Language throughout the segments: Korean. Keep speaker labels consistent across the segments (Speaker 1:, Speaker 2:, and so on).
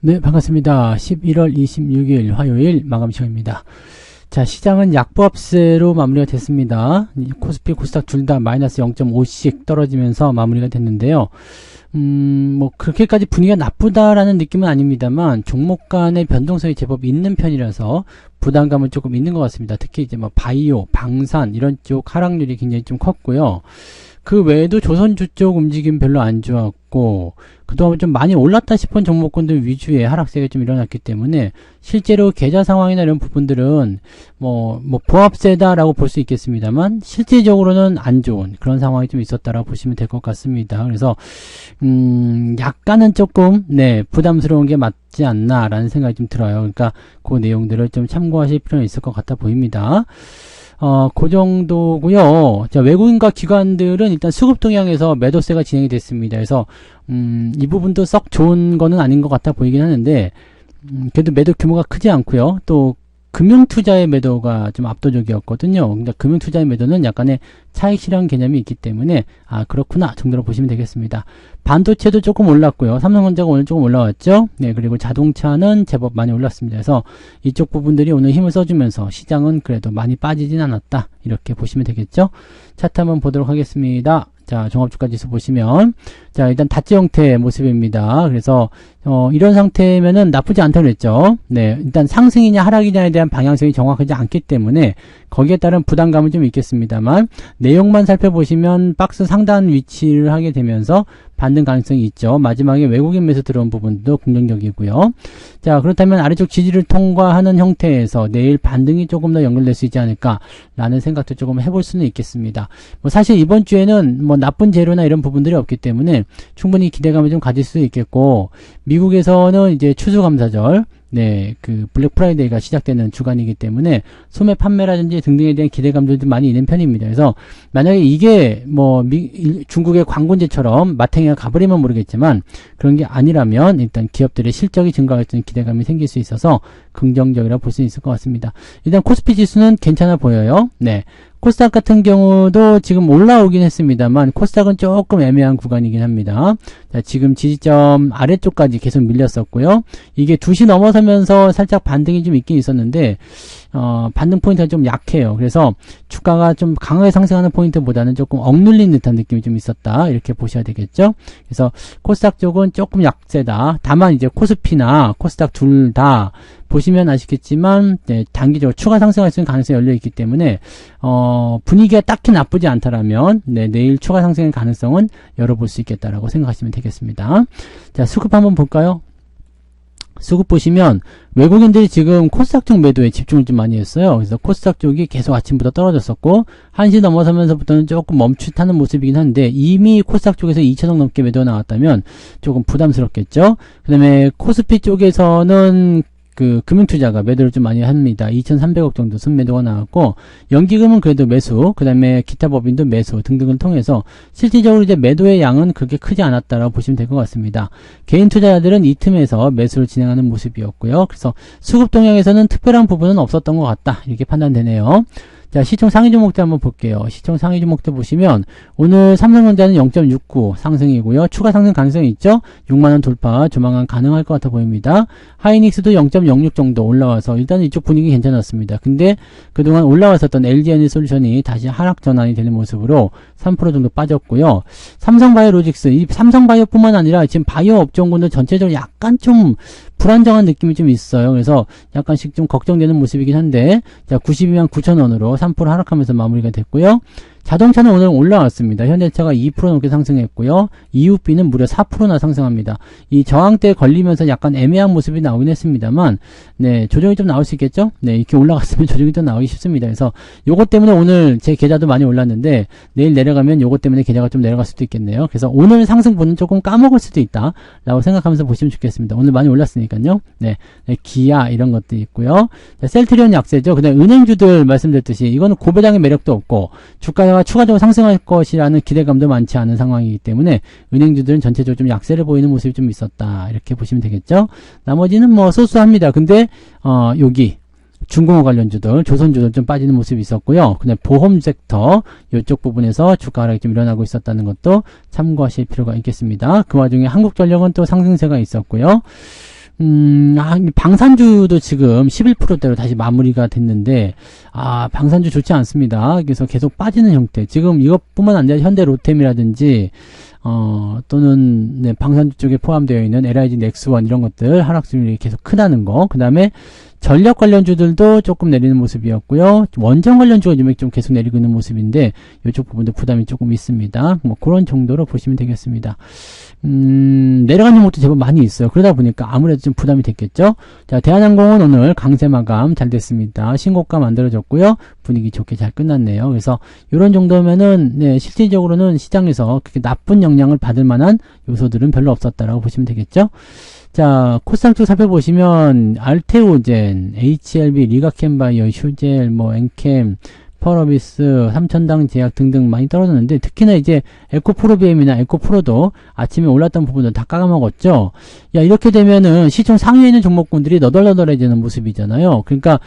Speaker 1: 네, 반갑습니다. 11월 26일 화요일 마감 시간입니다. 자, 시장은 약보합세로 마무리가 됐습니다. 코스피, 코스닥 둘 다 마이너스 0.5씩 떨어지면서 마무리가 됐는데요. 뭐 그렇게까지 분위기가 나쁘다라는 느낌은 아닙니다만 종목 간의 변동성이 제법 있는 편이라서 부담감은 조금 있는 것 같습니다. 특히 이제 뭐 바이오, 방산 이런 쪽 하락률이 굉장히 좀 컸고요. 그 외에도 조선주 쪽 움직임 별로 안 좋았고, 그동안 좀 많이 올랐다 싶은 종목군들 위주의 하락세가 좀 일어났기 때문에, 실제로 계좌 상황이나 이런 부분들은, 보합세다라고 볼 수 있겠습니다만, 실질적으로는 안 좋은 그런 상황이 좀 있었다라고 보시면 될 것 같습니다. 그래서, 약간은 조금, 부담스러운 게 맞지 않나라는 생각이 좀 들어요. 그러니까, 그 내용들을 좀 참고하실 필요는 있을 것 같아 보입니다. 그 정도고요. 자, 외국인과 기관들은 일단 수급 동향에서 매도세가 진행이 됐습니다. 그래서 이 부분도 썩 좋은 거는 아닌 것 같아 보이긴 하는데, 그래도 매도 규모가 크지 않고요. 또 금융투자의 매도가 좀 압도적이었거든요. 근데 금융투자의 매도는 약간의 차익 실현 개념이 있기 때문에 그렇구나 정도로 보시면 되겠습니다. 반도체도 조금 올랐고요. 삼성전자가 오늘 조금 올라왔죠. 네, 그리고 자동차는 제법 많이 올랐습니다. 그래서 이쪽 부분들이 오늘 힘을 써주면서 시장은 그래도 많이 빠지진 않았다. 이렇게 보시면 되겠죠. 차트 한번 보도록 하겠습니다. 자, 종합주가지수 보시면, 자, 일단 다지 형태의 모습입니다. 그래서, 이런 상태면은 나쁘지 않다고 그랬죠. 네, 일단 상승이냐 하락이냐에 대한 방향성이 정확하지 않기 때문에, 거기에 따른 부담감은 좀 있겠습니다만, 내용만 살펴보시면 박스 상단 위치를 하게 되면서 반등 가능성이 있죠. 마지막에 외국인 매수 들어온 부분도 긍정적이고요. 자, 그렇다면 아래쪽 지지를 통과하는 형태에서 내일 반등이 조금 더 연결될 수 있지 않을까라는 생각도 조금 해볼 수는 있겠습니다. 사실 이번 주에는 나쁜 재료나 이런 부분들이 없기 때문에 충분히 기대감을 좀 가질 수 있겠고, 미국에서는 이제 추수감사절, 그 블랙 프라이데이가 시작되는 주간이기 때문에 소매 판매라든지 등등에 대한 기대감들도 많이 있는 편입니다. 그래서 만약에 이게 중국의 광군제처럼 마탱이가 가버리면 모르겠지만 그런 게 아니라면 일단 기업들의 실적이 증가할 수 있는 기대감이 생길 수 있어서 긍정적이라고 볼 수 있을 것 같습니다. 일단 코스피 지수는 괜찮아 보여요. 코스닥 같은 경우도 지금 올라오긴 했습니다만 코스닥은 조금 애매한 구간이긴 합니다. 자, 지금 지지점 아래쪽까지 계속 밀렸었고요. 이게 2시 넘어서면서 살짝 반등이 좀 있긴 있었는데 반등 포인트가 좀 약해요. 그래서 주가가 좀 강하게 상승하는 포인트보다는 조금 억눌린 듯한 느낌이 좀 있었다. 이렇게 보셔야 되겠죠. 그래서 코스닥 쪽은 조금 약세다. 다만 이제 코스피나 코스닥 둘 다 보시면 아시겠지만 단기적으로 추가 상승할 수 있는 가능성이 열려있기 때문에 분위기가 딱히 나쁘지 않다라면 내일 추가 상승의 가능성은 열어볼 수 있겠다라고 생각하시면 되겠습니다. 자, 수급 한번 볼까요? 수급 보시면 외국인들이 지금 코스닥 쪽 매도에 집중을 좀 많이 했어요. 그래서 코스닥 쪽이 계속 아침부터 떨어졌었고 1시 넘어서면서부터는 조금 멈칫하는 모습이긴 한데 이미 코스닥 쪽에서 2천억 넘게 매도가 나왔다면 조금 부담스럽겠죠. 그 다음에 코스피 쪽에서는 그 금융투자가 매도를 좀 많이 합니다. 2,300억 정도 순매도가 나왔고 연기금은 그래도 매수, 그 다음에 기타 법인도 매수 등등을 통해서 실질적으로 이제 매도의 양은 그렇게 크지 않았다라고 보시면 될 것 같습니다. 개인 투자자들은 이 틈에서 매수를 진행하는 모습이었고요. 그래서 수급 동향에서는 특별한 부분은 없었던 것 같다 이렇게 판단되네요. 자, 시총 상위 종목들 한번 볼게요. 시총 상위 종목들 보시면 오늘 삼성전자는 0.69 상승이고요. 추가 상승 가능성이 있죠. 6만원 돌파 조만간 가능할 것 같아 보입니다. 하이닉스도 0.06 정도 올라와서 일단 이쪽 분위기 괜찮았습니다. 근데 그동안 올라왔었던 LG에너지솔루션이 다시 하락 전환이 되는 모습으로 3% 정도 빠졌고요. 삼성바이오로직스, 이 삼성바이오뿐만 아니라 지금 바이오 업종군들 전체적으로 약간 좀 불안정한 느낌이 좀 있어요. 그래서 약간씩 좀 걱정되는 모습이긴 한데, 자, 92만 9천원으로 3% 하락하면서 마무리가 됐고요. 자동차는 오늘 올라왔습니다. 현대차가 2% 넘게 상승했고요. EUB는 무려 4%나 상승합니다. 이 저항대에 걸리면서 약간 애매한 모습이 나오긴 했습니다만, 조정이 좀 나올 수 있겠죠? 이렇게 올라갔으면 조정이 또 나오기 쉽습니다. 그래서 요것 때문에 오늘 제 계좌도 많이 올랐는데, 내일 내려가면 요것 때문에 계좌가 좀 내려갈 수도 있겠네요. 그래서 오늘 상승분은 조금 까먹을 수도 있다. 라고 생각하면서 보시면 좋겠습니다. 오늘 많이 올랐으니까요. 기아 이런 것도 있고요. 자, 셀트리온 약세죠. 그 다음에 은행주들 말씀드렸듯이 이거는 고배당의 매력도 없고, 주가가 추가적으로 상승할 것이라는 기대감도 많지 않은 상황이기 때문에 은행주들은 전체적으로 좀 약세를 보이는 모습이 좀 있었다 이렇게 보시면 되겠죠. 나머지는 소소합니다. 근데 여기 중공업 관련주들, 조선주들 좀 빠지는 모습이 있었고요. 그다음에 보험 섹터 이쪽 부분에서 주가 하락이 좀 일어나고 있었다는 것도 참고하실 필요가 있겠습니다. 그 와중에 한국전력은 또 상승세가 있었고요. 방산주도 지금 11%대로 다시 마무리가 됐는데, 방산주 좋지 않습니다. 그래서 계속 빠지는 형태. 지금 이것뿐만 아니라 현대 로템이라든지, 또는, 네, 방산주 쪽에 포함되어 있는 LIG 넥스원 이런 것들 하락률이 계속 크다는 거. 그 다음에 전력 관련주들도 조금 내리는 모습이었고요. 원전 관련주가 좀 계속 내리고 있는 모습인데, 이쪽 부분도 부담이 조금 있습니다. 뭐, 그런 정도로 보시면 되겠습니다. 내려가는 종목도 제법 많이 있어요. 그러다 보니까 아무래도 좀 부담이 됐겠죠. 자, 대한항공은 오늘 강세 마감 잘 됐습니다. 신고가 만들어졌고요. 분위기 좋게 잘 끝났네요. 그래서 이런 정도면은, 네, 실질적으로는 시장에서 그렇게 나쁜 영향을 받을 만한 요소들은 별로 없었다라고 보시면 되겠죠. 자, 코스닥 쪽 살펴보시면 알테오젠, HLB, 리가캠바이오, 휴젤, 엔캠, 펄어비스, 삼천당 제약 등등 많이 떨어졌는데, 특히나 이제 에코프로비엠이나 에코프로도 아침에 올랐던 부분들 다 까먹었죠. 야, 이렇게 되면은 시총 상위에 있는 종목군들이 너덜너덜해지는 모습이잖아요. 그러니까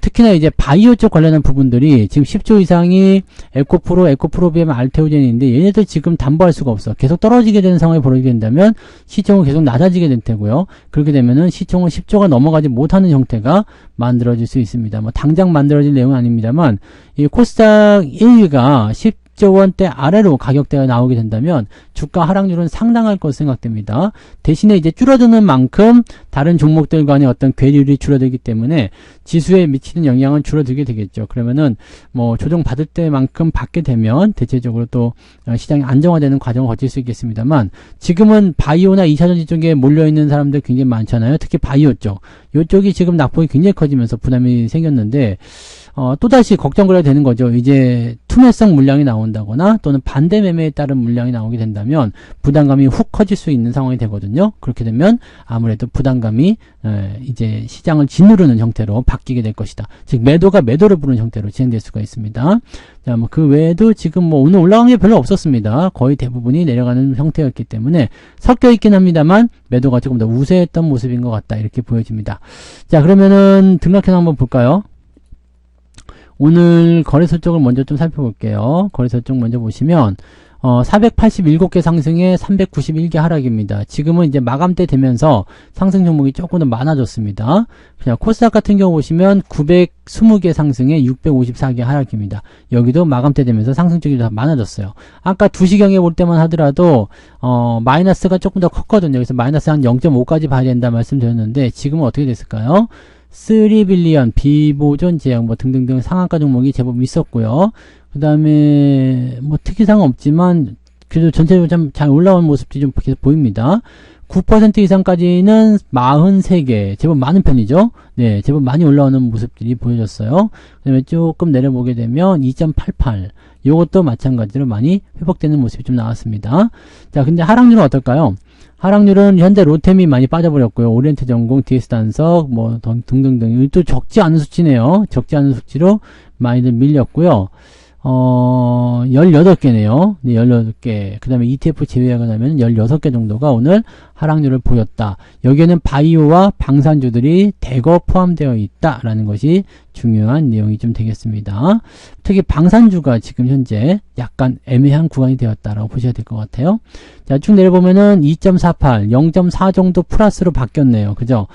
Speaker 1: 특히나 이제 바이오 쪽 관련한 부분들이 지금 10조 이상이 에코프로, 에코프로비엠, 알테오젠인데 얘네들 지금 담보할 수가 없어. 계속 떨어지게 되는 상황이 벌어지게 된다면 시총은 계속 낮아지게 될 테고요. 그렇게 되면은 시총은 10조가 넘어가지 못하는 형태가 만들어질 수 있습니다. 뭐 당장 만들어질 내용은 아닙니다만, 이 코스닥 1위가 10조 원대 아래로 가격대가 나오게 된다면 주가 하락률은 상당할 것으로 생각됩니다. 대신에 이제 줄어드는 만큼 다른 종목들 간의 어떤 괴리율이 줄어들기 때문에 지수에 미치는 영향은 줄어들게 되겠죠. 그러면은 뭐 조정 받을 때만큼 받게 되면 대체적으로 또 시장이 안정화되는 과정을 거칠 수 있겠습니다만, 지금은 바이오나 2차전지 쪽에 몰려있는 사람들 굉장히 많잖아요. 특히 바이오 쪽. 이쪽이 지금 낙폭이 굉장히 커지면서 부담이 생겼는데, 또다시 걱정거리가 되는 거죠. 이제 투매성 물량이 나온다거나 또는 반대 매매에 따른 물량이 나오게 된다면 부담감이 훅 커질 수 있는 상황이 되거든요. 그렇게 되면 아무래도 부담감이 이제 시장을 짓누르는 형태로 바뀌게 될 것이다. 즉 매도가 매도를 부르는 형태로 진행될 수가 있습니다. 자, 뭐 그 외에도 지금 오늘 올라간 게 별로 없었습니다. 거의 대부분이 내려가는 형태였기 때문에 섞여 있긴 합니다만 매도가 조금 더 우세했던 모습인 것 같다, 이렇게 보여집니다. 자, 그러면은 등락해서 한번 볼까요? 오늘 거래소 쪽을 먼저 좀 살펴볼게요. 거래소 쪽 먼저 보시면 487개 상승에 391개 하락입니다. 지금은 이제 마감대 되면서 상승 종목이 조금 더 많아졌습니다. 그냥 코스닥 같은 경우 보시면 920개 상승에 654개 하락입니다. 여기도 마감대 되면서 상승 쪽이 더 많아졌어요. 아까 2시경에 볼 때만 하더라도 마이너스가 조금 더 컸거든요. 그래서 마이너스 한 0.5까지 봐야 된다 말씀드렸는데 지금은 어떻게 됐을까요? 3빌리언, 비보존 제약 뭐 등등등 상한가 종목이 제법 있었고요. 그 다음에 뭐 특이사항은 없지만 그래도 전체적으로 좀 잘 올라온 모습들이 좀 계속 보입니다. 9% 이상까지는 43개, 제법 많은 편이죠. 네, 제법 많이 올라오는 모습들이 보여졌어요. 그 다음에 조금 내려보게 되면 2.88, 요것도 마찬가지로 많이 회복되는 모습이 좀 나왔습니다. 자, 근데 하락률은 어떨까요? 하락률은 현대 로템이 많이 빠져버렸고요. 오리엔트 전공, DS 단석, 뭐 등등등. 또 적지 않은 수치네요. 적지 않은 수치로 많이들 밀렸고요. 18개네요. 네, 18개. 그 다음에 ETF 제외하고 나면 16개 정도가 오늘 하락률을 보였다. 여기에는 바이오와 방산주들이 대거 포함되어 있다라는 것이 중요한 내용이 좀 되겠습니다. 특히 방산주가 지금 현재 약간 애매한 구간이 되었다라고 보셔야 될 것 같아요. 자, 쭉 내려보면은 2.48, 0.4 정도 플러스로 바뀌었네요. 그죠?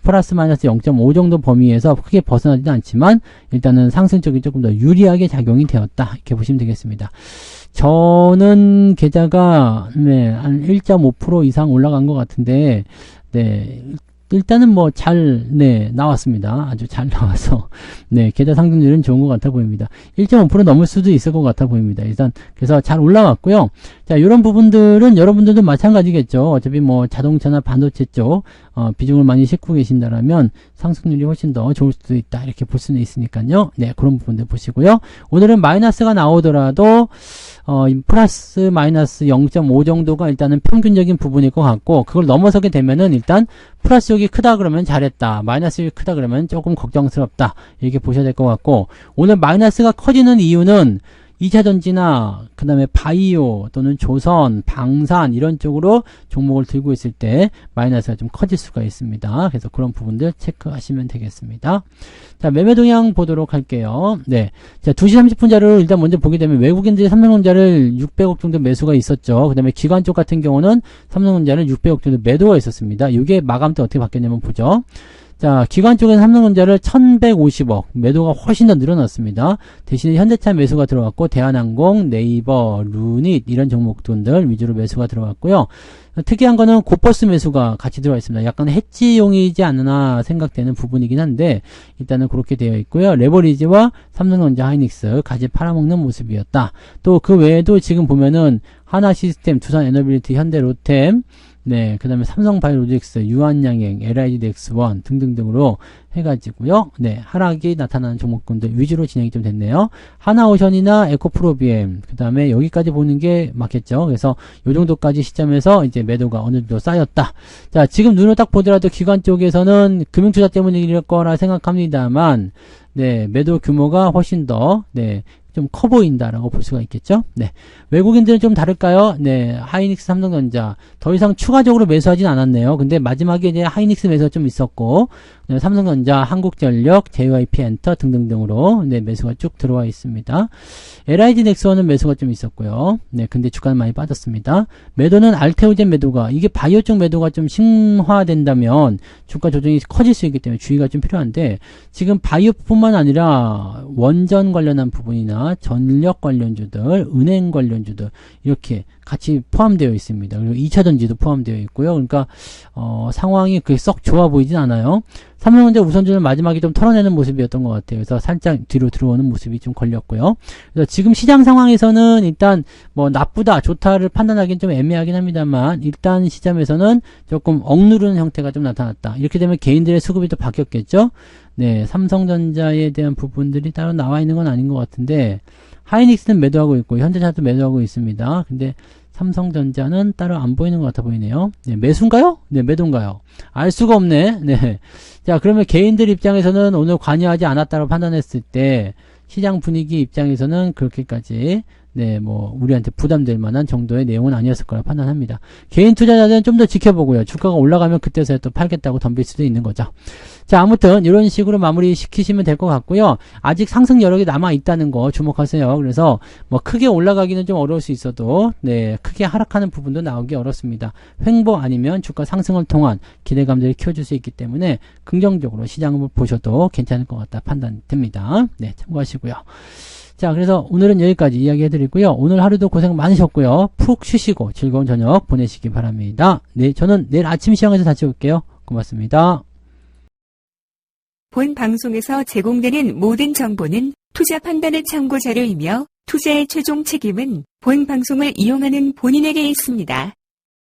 Speaker 1: 플러스 마이너스 0.5 정도 범위에서 크게 벗어나지는 않지만 일단은 상승 쪽이 조금 더 유리하게 작용이 되었다, 이렇게 보시면 되겠습니다. 저는 계좌가 한 1.5% 이상 올라간 것 같은데, 네, 일단은 뭐 잘 나왔습니다. 아주 잘 나와서 계좌 상승률은 좋은 것 같아 보입니다. 1.5% 넘을 수도 있을 것 같아 보입니다. 일단 그래서 잘 올라왔고요. 자, 이런 부분들은 여러분들도 마찬가지겠죠. 어차피 뭐 자동차나 반도체 쪽 비중을 많이 싣고 계신다라면 상승률이 훨씬 더 좋을 수도 있다, 이렇게 볼 수는 있으니까요. 네, 그런 부분들 보시고요. 오늘은 마이너스가 나오더라도 플러스 마이너스 0.5 정도가 일단은 평균적인 부분일 것 같고, 그걸 넘어서게 되면은 일단 플러스 쪽이 크다 그러면 잘했다, 마이너스 쪽이 크다 그러면 조금 걱정스럽다, 이렇게 보셔야 될 것 같고, 오늘 마이너스가 커지는 이유는 2차전지나 그 다음에 바이오 또는 조선, 방산 이런 쪽으로 종목을 들고 있을 때 마이너스가 좀 커질 수가 있습니다. 그래서 그런 부분들 체크하시면 되겠습니다. 자, 매매 동향 보도록 할게요. 네. 자, 2시 30분 자료를 일단 먼저 보게 되면 외국인들이 삼성전자를 600억 정도 매수가 있었죠. 그 다음에 기관 쪽 같은 경우는 삼성전자를 600억 정도 매도가 있었습니다. 이게 마감 때 어떻게 바뀌었냐면 보죠. 자, 기관 쪽에는 삼성전자를 1150억, 매도가 훨씬 더 늘어났습니다. 대신에 현대차 매수가 들어갔고, 대한항공, 네이버, 루닛, 이런 종목들 위주로 매수가 들어갔고요. 특이한 거는 고버스 매수가 같이 들어가 있습니다. 약간 해지용이지 않나 생각되는 부분이긴 한데, 일단은 그렇게 되어 있고요. 레버리지와 삼성전자 하이닉스 같이 팔아먹는 모습이었다. 또 그 외에도 지금 보면은 하나시스템, 두산에너빌리티, 현대로템, 네, 그 다음에 삼성바이오로직스, 유한양행, LIGDX1 등등등으로 해가지고요. 네, 하락이 나타나는 종목군들 위주로 진행이 좀 됐네요. 하나오션이나 에코프로비엠, 그 다음에 여기까지 보는 게 맞겠죠. 그래서 요 정도까지 시점에서 이제 매도가 어느 정도 쌓였다. 자, 지금 눈으로 딱 보더라도 기관 쪽에서는 금융투자 때문일 거라 생각합니다만, 네, 매도 규모가 훨씬 더, 네, 좀 커 보인다라고 볼 수가 있겠죠. 네. 외국인들은 좀 다를까요? 네. 하이닉스, 삼성전자. 더 이상 추가적으로 매수하진 않았네요. 근데 마지막에 이제 하이닉스 매수가 좀 있었고, 삼성전자, 한국전력, JYP 엔터 등등등으로, 네, 매수가 쭉 들어와 있습니다. LIG 넥스원은 매수가 좀 있었고요. 네. 근데 주가는 많이 빠졌습니다. 매도는 알테오젠 매도가, 이게 바이오 쪽 매도가 좀 심화된다면 주가 조정이 커질 수 있기 때문에 주의가 좀 필요한데, 지금 바이오뿐만 아니라 원전 관련한 부분이나 전력 관련주들, 은행 관련주들 이렇게 같이 포함되어 있습니다. 그리고 2차전지도 포함되어 있고요. 그러니까 상황이 그렇게 썩 좋아 보이진 않아요. 삼성전자 우선주는 마지막에 좀 털어내는 모습이었던 것 같아요. 그래서 살짝 뒤로 들어오는 모습이 좀 걸렸고요. 그래서 지금 시장 상황에서는 일단 뭐 나쁘다, 좋다를 판단하기는 좀 애매하긴 합니다만 일단 시점에서는 조금 억누르는 형태가 좀 나타났다. 이렇게 되면 개인들의 수급이 또 바뀌었겠죠. 네, 삼성전자에 대한 부분들이 따로 나와 있는 건 아닌 것 같은데 하이닉스는 매도하고 있고 현대차도 매도하고 있습니다. 근데 삼성전자는 따로 안 보이는 것 같아 보이네요. 네, 매수인가요? 네, 매도인가요? 알 수가 없네. 네. 자, 그러면 개인들 입장에서는 오늘 관여하지 않았다고 판단했을 때 시장 분위기 입장에서는 그렇게까지 네, 뭐 우리한테 부담될 만한 정도의 내용은 아니었을 거라 판단합니다. 개인 투자자들은 좀 더 지켜보고요. 주가가 올라가면 그때서야 또 팔겠다고 덤빌 수도 있는 거죠. 자, 아무튼 이런 식으로 마무리 시키시면 될 것 같고요. 아직 상승 여력이 남아 있다는 거 주목하세요. 그래서 뭐 크게 올라가기는 좀 어려울 수 있어도 네, 크게 하락하는 부분도 나오기 어렵습니다. 횡보 아니면 주가 상승을 통한 기대감들이 키워줄 수 있기 때문에 긍정적으로 시장을 보셔도 괜찮을 것 같다 판단됩니다. 네, 참고하시고요. 자, 그래서 오늘은 여기까지 이야기해드리고요. 오늘 하루도 고생 많으셨고요. 푹 쉬시고 즐거운 저녁 보내시기 바랍니다. 네, 저는 내일 아침 시황에서 다시 올게요. 고맙습니다.
Speaker 2: 본 방송에서 제공되는 모든 정보는 투자 판단의 참고 자료이며 투자의 최종 책임은 본 방송을 이용하는 본인에게 있습니다.